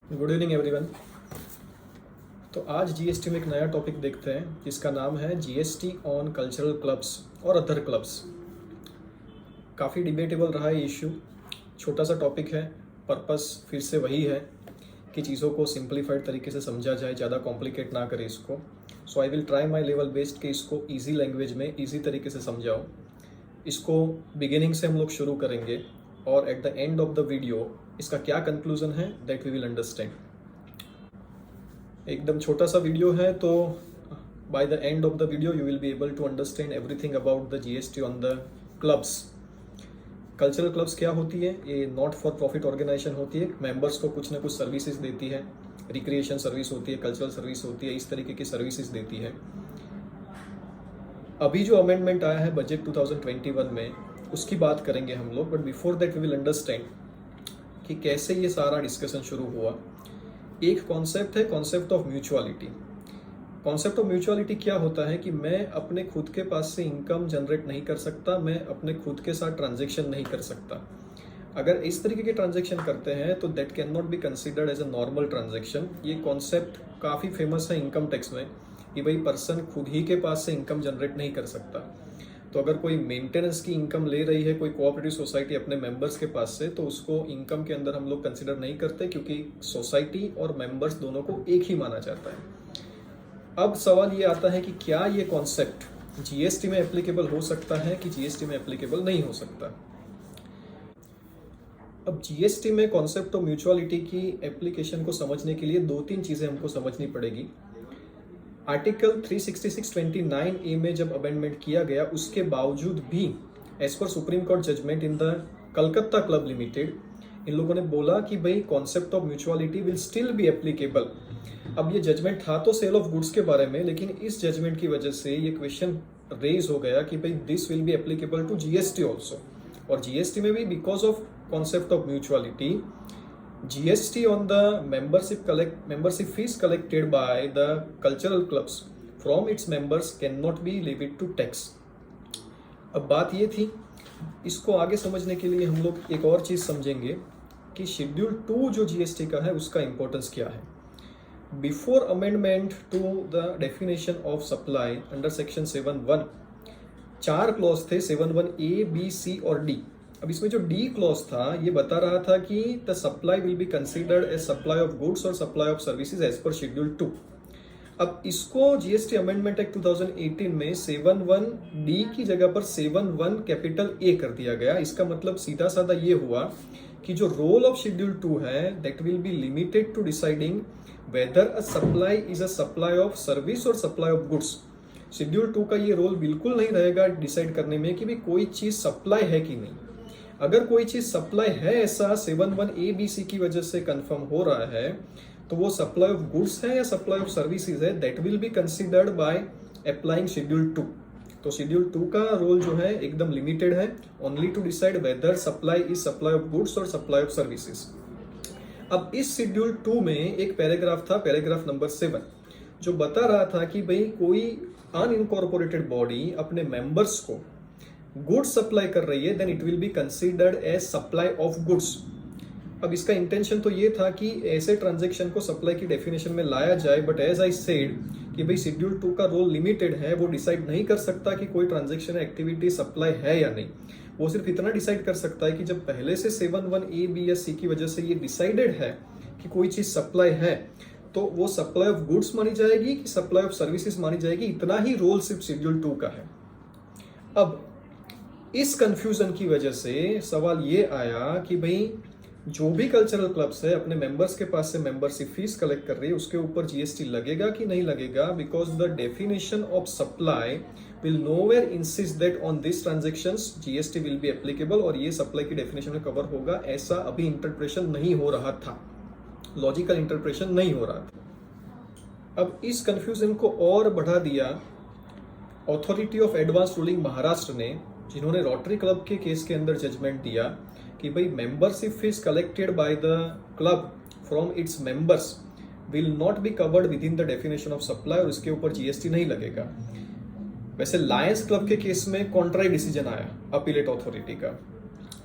Good evening everyone. तो आज GST में एक नया टॉपिक देखते हैं जिसका नाम है जीएसटी ऑन कल्चरल क्लब्स और अदर क्लब्स। काफ़ी डिबेटेबल रहा है इशू। छोटा सा टॉपिक है, पर्पस फिर से वही है कि चीज़ों को सिंप्लीफाइड तरीके से समझा जाए, ज़्यादा कॉम्प्लिकेट ना करें इसको। So I will try my level best कि इसको ईजी लैंग्वेज में ईजी तरीके से समझाओ। इसको बिगिनिंग से हम लोग शुरू करेंगे और at the end of the video इसका क्या कंक्लूजन है दैट वी विल अंडरस्टैंड। एकदम छोटा सा वीडियो है, तो by the end of the video you will be able to understand everything about the GST on the clubs. Cultural clubs क्या होती है? ये नॉट फॉर प्रॉफिट ऑर्गेनाइजेशन होती है। मेंबर्स को कुछ ना कुछ सर्विसेज देती है, रिक्रिएशन सर्विस होती है, कल्चरल सर्विस होती है, इस तरीके की सर्विसेज देती है। अभी जो अमेंडमेंट आया है बजट 2021 में, उसकी बात करेंगे हम लोग, but before that we will understand कि कैसे ये सारा डिस्कशन शुरू हुआ। एक कॉन्सेप्ट है, concept of mutuality. Concept of mutuality क्या होता है कि मैं अपने खुद के पास से इनकम जनरेट नहीं कर सकता, मैं अपने खुद के साथ ट्रांजैक्शन नहीं कर सकता। अगर इस तरीके के ट्रांजैक्शन करते हैं तो that can not be considered as a normal transaction. ये कॉन्सेप्ट काफ़ी फेमस है इनकम टैक्स में कि भाई पर्सन खुद ही के पास से इनकम जनरेट नहीं कर सकता। तो अगर कोई मेंटेनेंस की इनकम ले रही है कोई कोऑपरेटिव सोसाइटी अपने मेंबर्स के पास से, तो उसको इनकम के अंदर हम लोग कंसिडर नहीं करते, क्योंकि सोसाइटी और मेंबर्स दोनों को एक ही माना जाता है। अब सवाल ये आता है कि क्या ये कॉन्सेप्ट जीएसटी में एप्लीकेबल हो सकता है कि जीएसटी में एप्लीकेबल नहीं हो सकता। अब जीएसटी में कॉन्सेप्ट ऑफ म्यूचुअलिटी की एप्लीकेशन को समझने के लिए दो तीन चीज़ें हमको समझनी पड़ेगी। आर्टिकल 366(29)A में जब अमेंडमेंट किया गया, उसके बावजूद भी as per Supreme Court judgment in the Calcutta club limited, इन लोगों ने बोला कि भाई concept of mutuality will still be applicable. अब ये जजमेंट था तो सेल ऑफ गुड्स के बारे में, लेकिन इस जजमेंट की वजह से ये क्वेश्चन रेज हो गया कि भाई this will be applicable to GST also. और जीएसटी में भी because of concept of mutuality, GST on the membership fees collected by the cultural clubs from its members cannot be levied to tax। अब बात ये थी, इसको आगे समझने के लिए हम लोग एक और चीज़ समझेंगे कि शेड्यूल 2 जो GST का है उसका इंपॉर्टेंस क्या है। Before amendment to the definition of supply under section 7(1) 4 clause थे, 7(1)A, B, C और D। अब इसमें जो डी क्लॉज था ये बता रहा था कि the supply will be considered as supply of goods और supply of services as per schedule 2। अब इसको जीएसटी अमेंडमेंट एक्ट 2018 में 7(1)D की जगह पर 7(1)A कर दिया गया। इसका मतलब सीधा साधा ये हुआ कि जो रोल ऑफ शेड्यूल 2 है that will be limited to deciding whether a supply is a supply of service और सप्लाई ऑफ गुड्स। शेड्यूल 2 का ये रोल बिल्कुल नहीं रहेगा डिसाइड करने में कि भाई कोई चीज सप्लाई है कि नहीं। अगर कोई चीज सप्लाई है, ऐसा 7(1)A, B, C की वजह से कंफर्म हो रहा है, तो वो सप्लाई ऑफ गुड्स है या सप्लाई ऑफ सर्विसेज है, that will be considered by applying schedule 2। तो शेड्यूल 2 का रोल जो है एकदम लिमिटेड है, only to decide whether supply is supply of goods और सप्लाई ऑफ सर्विसेज। अब इस शेड्यूल 2 में एक पैराग्राफ था, पैराग्राफ नंबर 7, जो बता रहा था कि भाई कोई अनइनकॉर्पोरेटेड बॉडी अपने मेंबर्स को गुड्स सप्लाई कर रही है, then it will be considered as supply of goods. अब इसका इंटेंशन तो ये था कि ऐसे ट्रांजैक्शन को सप्लाई की डेफिनेशन में लाया जाए, बट एज आई सेड कि भाई शेड्यूल 2 का रोल लिमिटेड है, वो डिसाइड नहीं कर सकता कि कोई ट्रांजैक्शन एक्टिविटी सप्लाई है या नहीं। वो सिर्फ इतना डिसाइड कर सकता है कि जब पहले से 7(1)A, B या C की वजह से ये डिसाइडेड है कि कोई चीज सप्लाई है, तो वो सप्लाई ऑफ गुड्स मानी जाएगी कि सप्लाई ऑफ सर्विसेज मानी जाएगी। इतना ही रोल सिर्फ शेड्यूल 2 का है। अब इस कंफ्यूजन की वजह से सवाल ये आया कि भाई जो भी कल्चरल क्लब्स है अपने मेंबर्स के पास से मेंबरशिप फीस कलेक्ट कर रही है, उसके ऊपर जीएसटी लगेगा कि नहीं लगेगा, because the definition of supply will nowhere insist that on this transactions GST will be applicable, और ये सप्लाई की डेफिनेशन में कवर होगा, ऐसा अभी इंटरप्रेशन नहीं हो रहा था, लॉजिकल इंटरप्रेशन नहीं हो रहा था। अब इस कंफ्यूजन को और बढ़ा दिया authority of advance ruling Maharashtra ने, जिन्होंने रोटरी क्लब के केस के अंदर जजमेंट दिया कि भाई membership fees collected by the club from its members will not be covered within the definition of supply, और इसके ऊपर जीएसटी नहीं लगेगा। वैसे लायंस क्लब के केस में कॉन्ट्रारी डिसीजन आया अपीलेट अथॉरिटी का।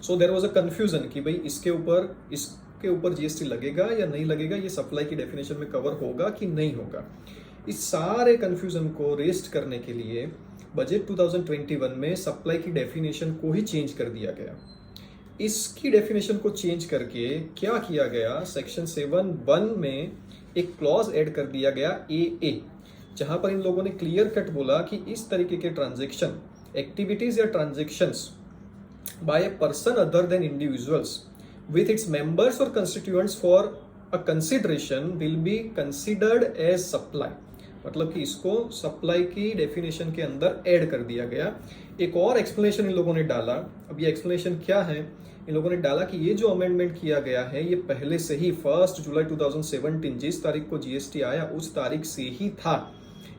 So there was a confusion कि भाई इसके ऊपर इस के ऊपर जीएसटी लगेगा या नहीं लगेगा, ये सप्लाई की डेफिनेशन में कवर होगा कि नहीं होगा। इस सारे कंफ्यूजन को रेस्ट करने के लिए बजट 2021 में सप्लाई की डेफिनेशन को ही चेंज कर दिया गया। इसकी डेफिनेशन को चेंज करके क्या किया गया, सेक्शन 7(1) में एक क्लॉज ऐड कर दिया गया AA, जहां पर इन लोगों ने क्लियर कट बोला कि इस तरीके के ट्रांजैक्शन, एक्टिविटीज या transactions by a person other than individuals with its members or constituents for a consideration will be considered as supply। मतलब कि इसको सप्लाई की डेफिनेशन के अंदर ऐड कर दिया गया। एक और एक्सप्लेनेशन इन लोगों ने डाला। अब ये एक्सप्लेनेशन क्या है, इन लोगों ने डाला कि ये जो अमेंडमेंट किया गया है ये पहले से ही 1 जुलाई 2017 जिस तारीख को जीएसटी आया उस तारीख से ही था,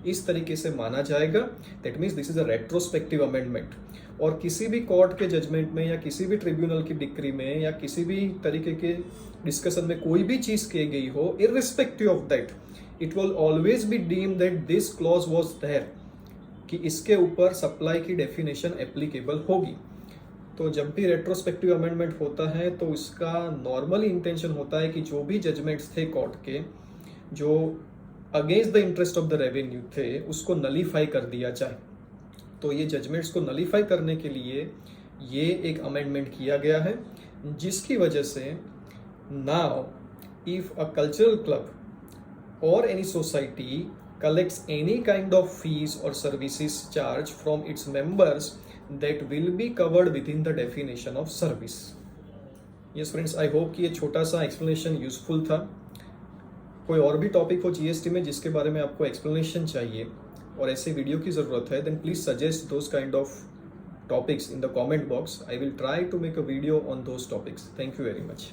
इस तरीके से माना जाएगा। That means this is a retrospective amendment. और किसी भी कोर्ट के जजमेंट में या किसी भी ट्रिब्यूनल की डिक्री में या किसी भी तरीके के डिस्कशन में कोई भी चीज की गई हो, irrespective of that it will always be deemed that this clause was there, कि इसके ऊपर सप्लाई की डेफिनेशन एप्लीकेबल होगी। तो जब भी रेट्रोस्पेक्टिव अमेंडमेंट होता है तो इसका नॉर्मली इंटेंशन होता है कि जो भी जजमेंट्स थे कोर्ट के जो against the interest of the revenue थे उसको नलीफाई कर दिया जाए। तो ये जजमेंट्स को नलीफाई करने के लिए ये एक अमेंडमेंट किया गया है, जिसकी वजह से now if a cultural club और any society collects any kind of fees or services charged from its members that will be covered within the definition of service। Yes friends, I hope कि ये छोटा सा explanation useful था। कोई और भी topic हो जीएसटी में जिसके बारे में आपको एक्सप्लेनेशन चाहिए और ऐसे वीडियो की ज़रूरत है, then please suggest those kind of topics in the comment box. I will try to make a video on those topics. Thank you very much.